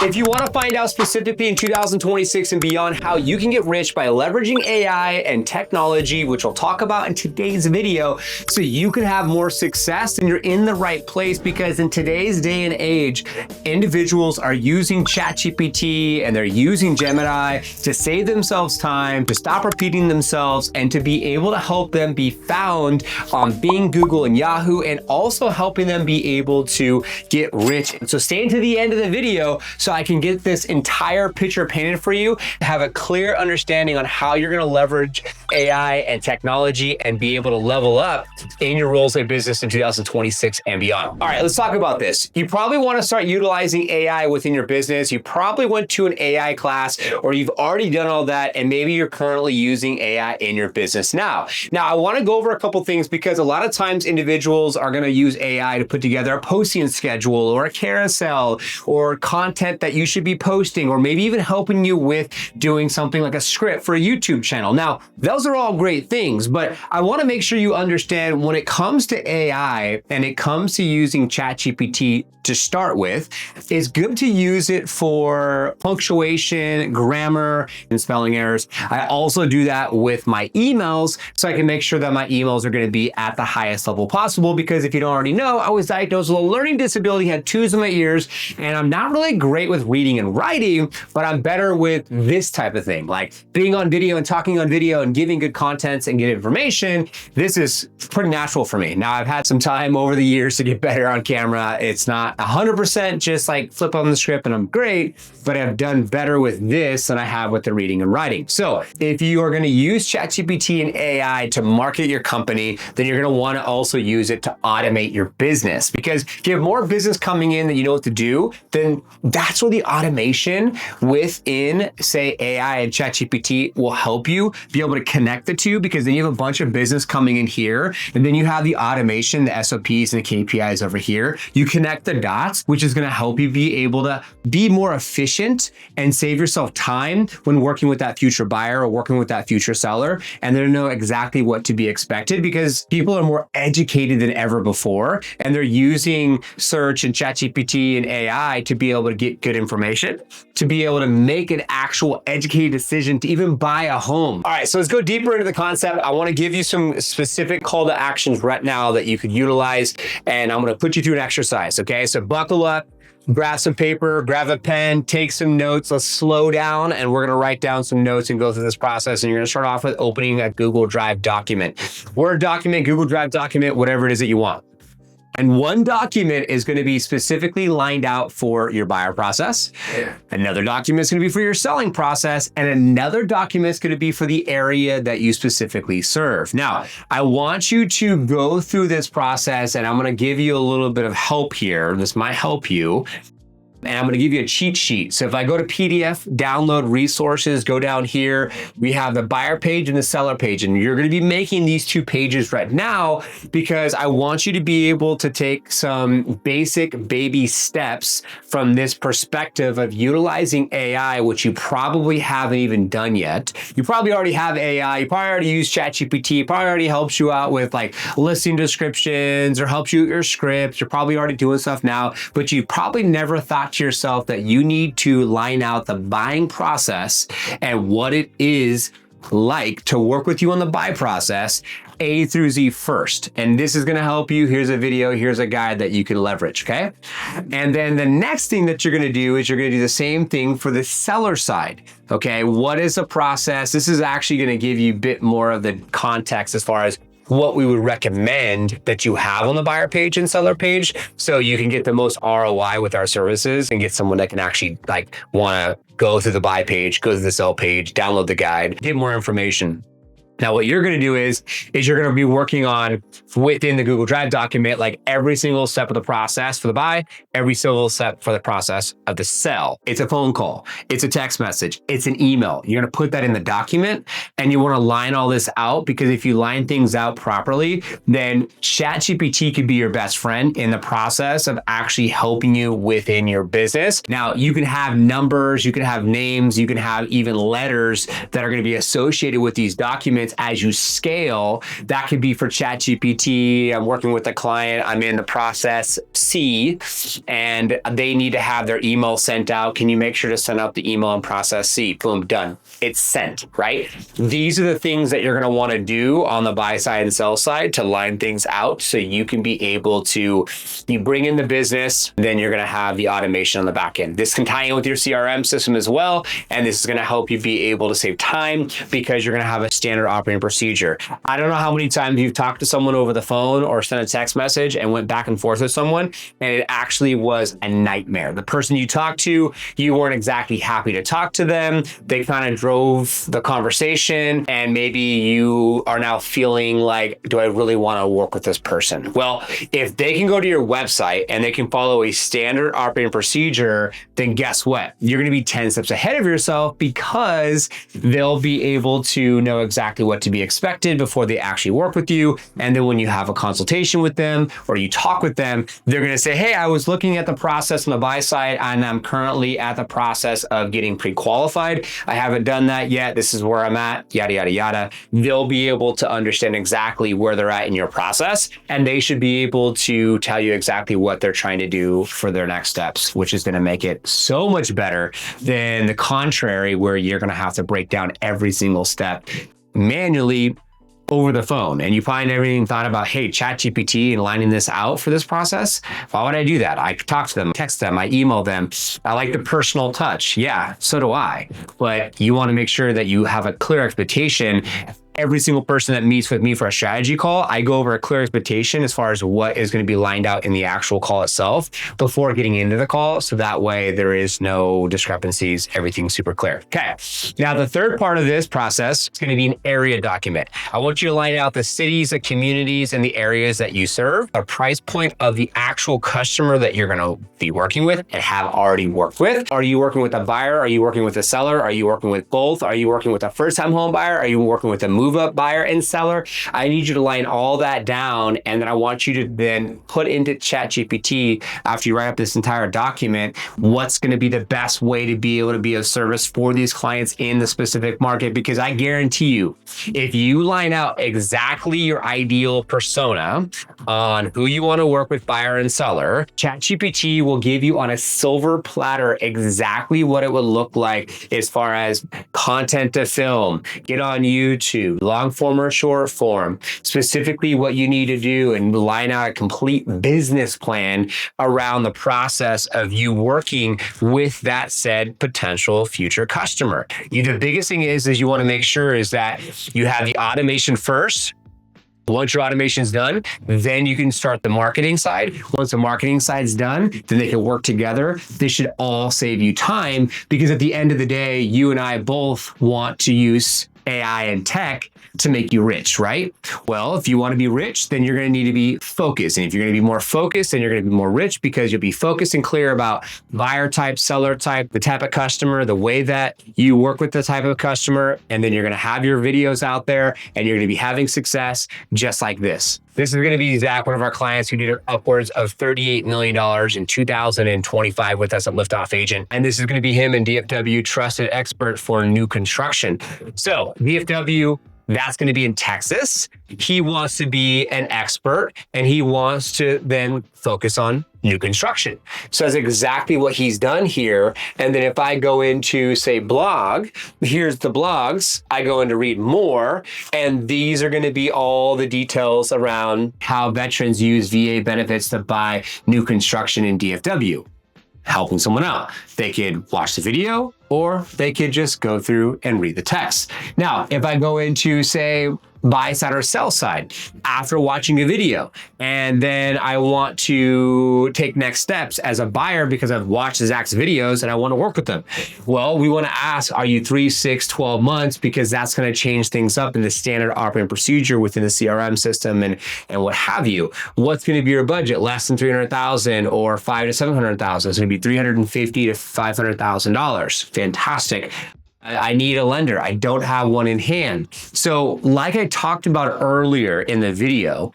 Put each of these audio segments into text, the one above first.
If you want to find out specifically in 2026 and beyond how you can get rich by leveraging AI and technology, which we'll talk about in today's video, so you can have more success, and you're in the right place, because in today's day and age, individuals are using ChatGPT and they're using Gemini to save themselves time, to stop repeating themselves, and to be able to help them be found on Bing, Google, and Yahoo, and also helping them be able to get rich. So stay to the end of the video so I can get this entire picture painted for you, have a clear understanding on how you're going to leverage AI and technology and be able to level up in your real estate business in 2026 and beyond. All right, let's talk about this. You probably want to start utilizing AI within your business. You probably went to an AI class, or you've already done all that, and maybe you're currently using AI in your business now. Now, I want to go over a couple things, because a lot of times individuals are going to use AI to put together a posting schedule or a carousel or content that you should be posting, or maybe even helping you with doing something like a script for a YouTube channel. Now, those are all great things, but I want to make sure you understand when it comes to AI and it comes to using ChatGPT to start with, it's good to use it for punctuation, grammar, and spelling errors. I also do that with my emails, so I can make sure that my emails are going to be at the highest level possible, because if you don't already know, I was diagnosed with a learning disability, had tubes in my ears, and I'm not really great with reading and writing, but I'm better with this type of thing, like being on video and talking on video and giving good contents and good information. This is pretty natural for me. Now, I've had some time over the years to get better on camera. It's not 100% just like flip on the script and I'm great, but I've done better with this than I have with the reading and writing. So if you are going to use ChatGPT and AI to market your company, then you're going to want to also use it to automate your business, because if you have more business coming in that you know what to do, then that's where the automation within, say, AI and ChatGPT will help you be able to connect the two, because then you have a bunch of business coming in here, and then you have the automation, the SOPs and the KPIs over here. You connect the dots, which is going to help you be able to be more efficient and save yourself time when working with that future buyer or working with that future seller, and they know exactly what to be expected, because people are more educated than ever before, and they're using search and ChatGPT and AI to be able to get good information, to be able to make an actual educated decision to even buy a home. All right, so let's go deeper into the concept. I want to give you some specific call to actions right now that you could utilize, and I'm going to put you through an exercise, okay? So buckle up, grab some paper, grab a pen, take some notes. Let's slow down, and we're going to write down some notes and go through this process. And you're going to start off with opening a Google Drive document. Word document, Google Drive document, whatever it is that you want. And one document is going to be specifically lined out for your buyer process. Another document is going to be for your selling process. And another document is going to be for the area that you specifically serve. Now, I want you to go through this process, and I'm going to give you a little bit of help here. This might help you. And I'm going to give you a cheat sheet. So if I go to PDF, download resources, go down here, we have the buyer page and the seller page. And you're going to be making these two pages right now, because I want you to be able to take some basic baby steps from this perspective of utilizing AI, which you probably haven't even done yet. You probably already have AI. You probably already use ChatGPT. It probably already helps you out with like listing descriptions or helps you with your scripts. You're probably already doing stuff now, but you probably never thought to yourself that you need to line out the buying process and what it is like to work with you on the buy process, A through Z first. And this is going to help you. Here's a video, here's a guide that you can leverage, okay? And then the next thing that you're going to do is you're going to do the same thing for the seller side, okay? What is the process? This is actually going to give you a bit more of the context as far as what we would recommend that you have on the buyer page and seller page, so you can get the most ROI with our services and get someone that can actually like want to go through the buy page, go to the sell page, download the guide, get more information. Now, what you're going to do is you're going to be working on within the Google Drive document, like every single step of the process for the buy, every single step for the process of the sell. It's a phone call. It's a text message. It's an email. You're going to put that in the document, and you want to line all this out, because if you line things out properly, then ChatGPT could be your best friend in the process of actually helping you within your business. Now, you can have numbers, you can have names, you can have even letters that are going to be associated with these documents documents as you scale. That could be for ChatGPT. I'm working with a client. I'm in the process C, and they need to have their email sent out. Can you make sure to send out the email in process C? Boom, done. It's sent, right? These are the things that you're going to want to do on the buy side and sell side to line things out so you can be able to bring in the business. Then you're going to have the automation on the back end. This can tie in with your CRM system as well. And this is going to help you be able to save time because you're going to have a standard operating procedure. I don't know how many times you've talked to someone over the phone or sent a text message and went back and forth with someone, and it actually was a nightmare. The person you talked to, you weren't exactly happy to talk to them. They kind of drove the conversation, and maybe you are now feeling like, do I really want to work with this person? Well, if they can go to your website and they can follow a standard operating procedure, then guess what? You're going to be 10 steps ahead of yourself because they'll be able to know exactly what to be expected before they actually work with you. And then when you have a consultation with them or you talk with them, they're going to say, hey, I was looking at the process on the buy side and I'm currently at the process of getting pre-qualified. I haven't done that yet. This is where I'm at, yada, yada, yada. They'll be able to understand exactly where they're at in your process, and they should be able to tell you exactly what they're trying to do for their next steps, which is going to make it so much better than the contrary, where you're going to have to break down every single step manually over the phone. And you find everything thought about, hey, ChatGPT and lining this out for this process. Why would I do that? I talk to them, text them, I email them. I like the personal touch. Yeah, so do I. But you want to make sure that you have a clear expectation. Every single person that meets with me for a strategy call, I go over a clear expectation as far as what is going to be lined out in the actual call itself before getting into the call. So that way there is no discrepancies, everything's super clear. Okay. Now the third part of this process is going to be an area document. I want you to line out the cities, the communities, and the areas that you serve, a price point of the actual customer that you're going to be working with and have already worked with. Are you working with a buyer? Are you working with a seller? Are you working with both? Are you working with a first-time home buyer? Are you working with a move-up buyer and seller? I need you to line all that down, and then I want you to then put into ChatGPT, after you write up this entire document, what's going to be the best way to be able to be of service for these clients in the specific market. Because I guarantee you, if you line out exactly your ideal persona on who you want to work with, buyer and seller, ChatGPT will give you on a silver platter exactly what it would look like as far as content to film, get on YouTube, long form or short form, specifically what you need to do, and line out a complete business plan around the process of you working with that said potential future customer. The biggest thing is you want to make sure is that you have the automation first. Once your automation is done, then you can start the marketing side. Once the marketing side's done, then they can work together. This should all save you time, because at the end of the day, you and I both want to use AI and tech to make you rich, right? Well, if you want to be rich, then you're going to need to be focused. And if you're going to be more focused, then you're going to be more rich, because you'll be focused and clear about buyer type, seller type, the type of customer, the way that you work with the type of customer. And then you're going to have your videos out there and you're going to be having success just like this. This is going to be Zach, one of our clients who did upwards of $38 million in 2025 with us at Liftoff Agent. And this is going to be him and DFW, trusted expert for new construction. So DFW, that's going to be in Texas. He wants to be an expert and he wants to then focus on new construction. So that's exactly what he's done here. And then if I go into, say, blog, here's the blogs. I go into read more, and these are going to be all the details around how veterans use VA benefits to buy new construction in DFW. Helping someone out. They could watch the video or they could just go through and read the text. Now, if I go into, say, buy side or sell side after watching a video, and then I want to take next steps as a buyer because I've watched Zach's videos and I want to work with them. Well, we want to ask, are you 3, 6, 12 months? Because that's going to change things up in the standard operating procedure within the CRM system and what have you. What's going to be your budget? Less than $300,000 or $500,000 to $700,000. It's going to be $350,000 to $500,000. Fantastic. I need a lender. I don't have one in hand. So like I talked about earlier in the video,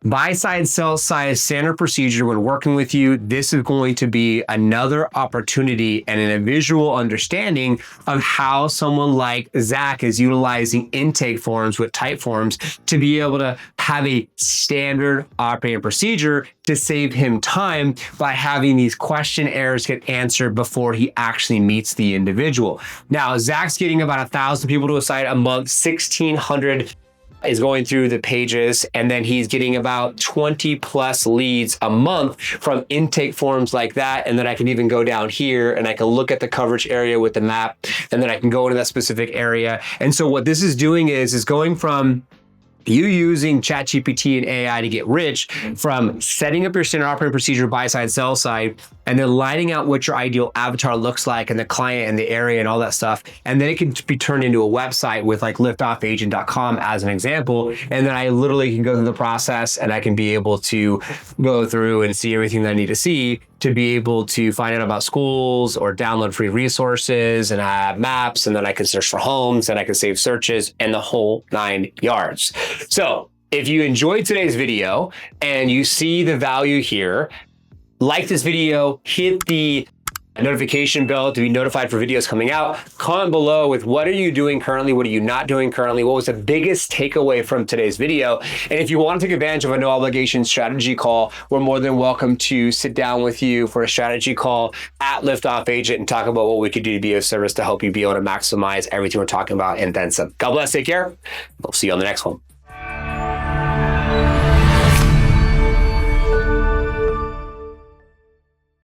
Buy side, sell side, standard procedure when working with you. This is going to be another opportunity and a visual understanding of how someone like Zach is utilizing intake forms with type forms to be able to have a standard operating procedure to save him time by having these questionnaires get answered before he actually meets the individual. Now, Zach's getting about 1,000 people to a site a month, 1,600 is going through the pages, and then he's getting about 20 plus leads a month from intake forms like that. And then I can even go down here and I can look at the coverage area with the map, and then I can go into that specific area. And so what this is doing is going from you using ChatGPT and AI to get rich, from setting up your standard operating procedure, buy side, sell side, and then lining out what your ideal avatar looks like and the client and the area and all that stuff. And then it can be turned into a website with like liftoffagent.com as an example. And then I literally can go through the process and I can be able to go through and see everything that I need to see to be able to find out about schools or download free resources, and I have maps, and then I can search for homes and I can save searches and the whole 9 yards. So if you enjoyed today's video and you see the value here, like this video, hit the notification bell to be notified for videos coming out. Comment below with what are you doing currently? What are you not doing currently? What was the biggest takeaway from today's video? And if you want to take advantage of a no obligation strategy call, we're more than welcome to sit down with you for a strategy call at Liftoff Agent and talk about what we could do to be of service to help you be able to maximize everything we're talking about and then some. God bless, take care. We'll see you on the next one.